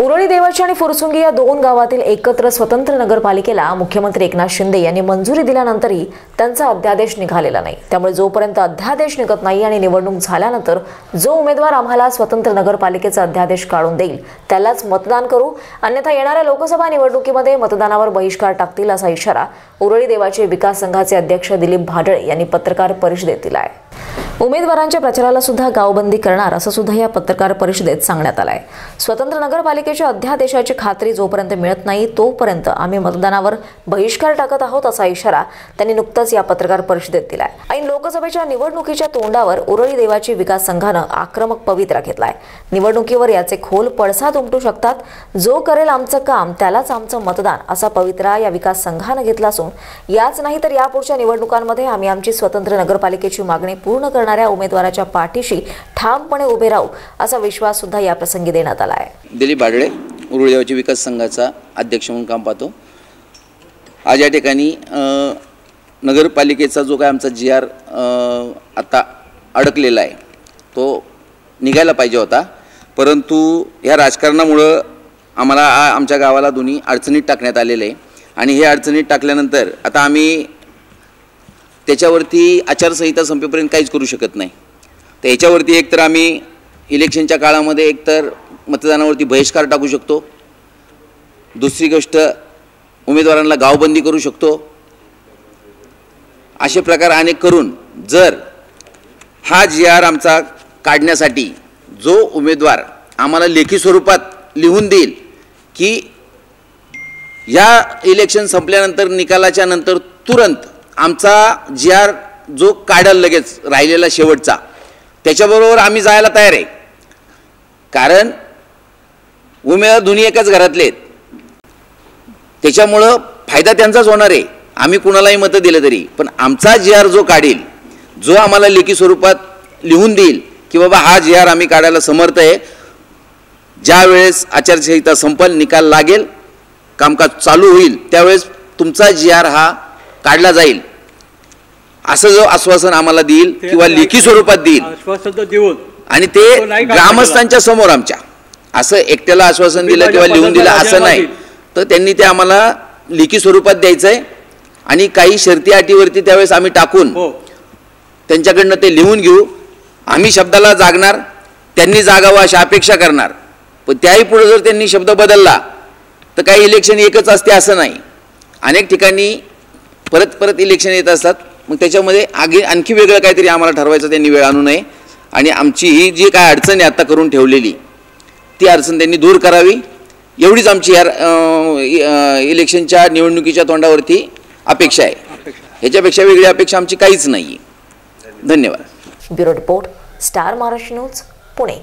उरळी देवाची आणि फुरसुंगी या दोन गावातील एकत्र स्वतंत्र नगरपालिकेला मुख्यमंत्री एकनाथ शिंदे यांनी मंजुरी दिल्यानंतरही त्यांचा अध्यादेश निघालेला नाही। त्यामुळे जोपर्यंत अध्यादेश निघत नाही आणि निवडणूक झाल्यानंतर जो उमेदवार आम्हाला स्वतंत्र नगरपालिकेचा अध्यादेश काढून देईल त्यालाच मतदान करू, अन्यथा येणाऱ्या लोकसभा निवडणुकीमध्ये मतदानावर बहिष्कार टाकतील असा इशारा उरळी देवाचे विकास संघाचे अध्यक्ष दिलीप भाडळे यांनी पत्रकार परिषदेत दिला आहे। उमेदवारांच्या प्रचाराला सुद्धा गावबंदी करणार असं सुद्धा या पत्रकार परिषदेत सांगण्यात आलंय। स्वतंत्र नगरपालिकेच्या अध्यादेशाची खात्री जोपर्यंत मिळत नाही तोपर्यंत आम्ही मतदानावर बहिष्कार टाकत आहोत असा इशारा त्यांनी नुकताच या पत्रकार परिषदेत दिलाय। ऐन लोकसभेच्या निवडणुकीच्या तोंडावर उरळी देवाची विकास संघानं आक्रमक पवित्रा घेतलाय। निवडणुकीवर याचे खोल पडसाद उमटू शकतात। जो करेल आमचं काम त्यालाच आमचं मतदान असा पवित्रा या विकास संघानं घेतला असून याच नाही तर यापुढच्या निवडणुकांमध्ये आम्ही आमची स्वतंत्र नगरपालिकेची मागणी पूर्ण करणाऱ्या उमेदवाराच्या पाठीशी ठामपणे उभे राहू असा विश्वास सुद्धा या प्रसंगी देण्यात आला आहे। दिलीप भाडळे उरळी देवाची विकास संघाचा अध्यक्ष म्हणून काम पाहतो। आज या ठिकाणी नगरपालिकेचा जो काय आमचा GR आता अडकलेला आहे तो निघायला पाहिजे होता, परंतु या राजकारणामुळे आम्हाला आमच्या गावाला दोन्ही अडचणीत टाकण्यात आलेले आहे आणि हे अडचणीत टाकल्यानंतर आता आम्ही त्याच्यावरती आचारसंहिता संपेपर्यंत काहीच करू शकत नाही। तर याच्यावरती एकतर आम्ही इलेक्शनच्या काळामध्ये एकतर मतदानावरती बहिष्कार टाकू शकतो, दुसरी गोष्ट उमेदवारांना गावबंदी करू शकतो। असे प्रकार अनेक करून जर हा GR आमचा काढण्यासाठी जो उमेदवार आम्हाला लेखी स्वरूपात लिहून देईल की या इलेक्शन संपल्यानंतर निकालाच्या नंतर तुरंत आमचा GR जो काढाल लगेच राहिलेला शेवटचा त्याच्याबरोबर आम्ही जायला तयार आहे, कारण उमेदवार दोन्ही एकाच घरातले आहेत, त्याच्यामुळं फायदा त्यांचाच होणार आहे। आम्ही कुणालाही मतं दिलं तरी पण आमचा GR जो काढेल, जो आम्हाला लेखी स्वरूपात लिहून देईल की बाबा हा GR आम्ही काढायला समर्थ आहे, ज्या वेळेस आचारसंहिता संपल निकाल लागेल कामकाज चालू होईल त्यावेळेस तुमचा GR हा काढला जाईल असं जो आश्वासन आम्हाला देईल किंवा लेखी स्वरूपात देईल आणि ते ग्रामस्थांच्या समोर आमच्या असं एकट्याला आश्वासन दिलं किंवा लिहून दिलं असं नाही, तर त्यांनी ते आम्हाला लेखी स्वरूपात द्यायचं आहे आणि काही शर्ती अटीवरती त्यावेळेस आम्ही टाकून त्यांच्याकडनं ते लिहून घेऊ। आम्ही शब्दाला जागणार, त्यांनी जागावं अशी अपेक्षा करणार, पण त्याही पुढे जर त्यांनी शब्द बदलला तर काही इलेक्शन एकच असते असं नाही, अनेक ठिकाणी परत परत इलेक्शन येत असतात। मग त्याच्यामध्ये आणखी वेगळं काहीतरी आम्हाला ठरवायचं त्यांनी वेळ आणू नये आणि आमची ही जी काय अडचण आहे आता करून ठेवलेली ती अडचण त्यांनी दूर करावी एवढीच आमची इलेक्शनच्या निवडणुकीच्या तोंडावरती अपेक्षा आहे। ह्याच्यापेक्षा वेगळी अपेक्षा आमची काहीच नाही। धन्यवाद। Bureau report, star Maharashtra news, Pune.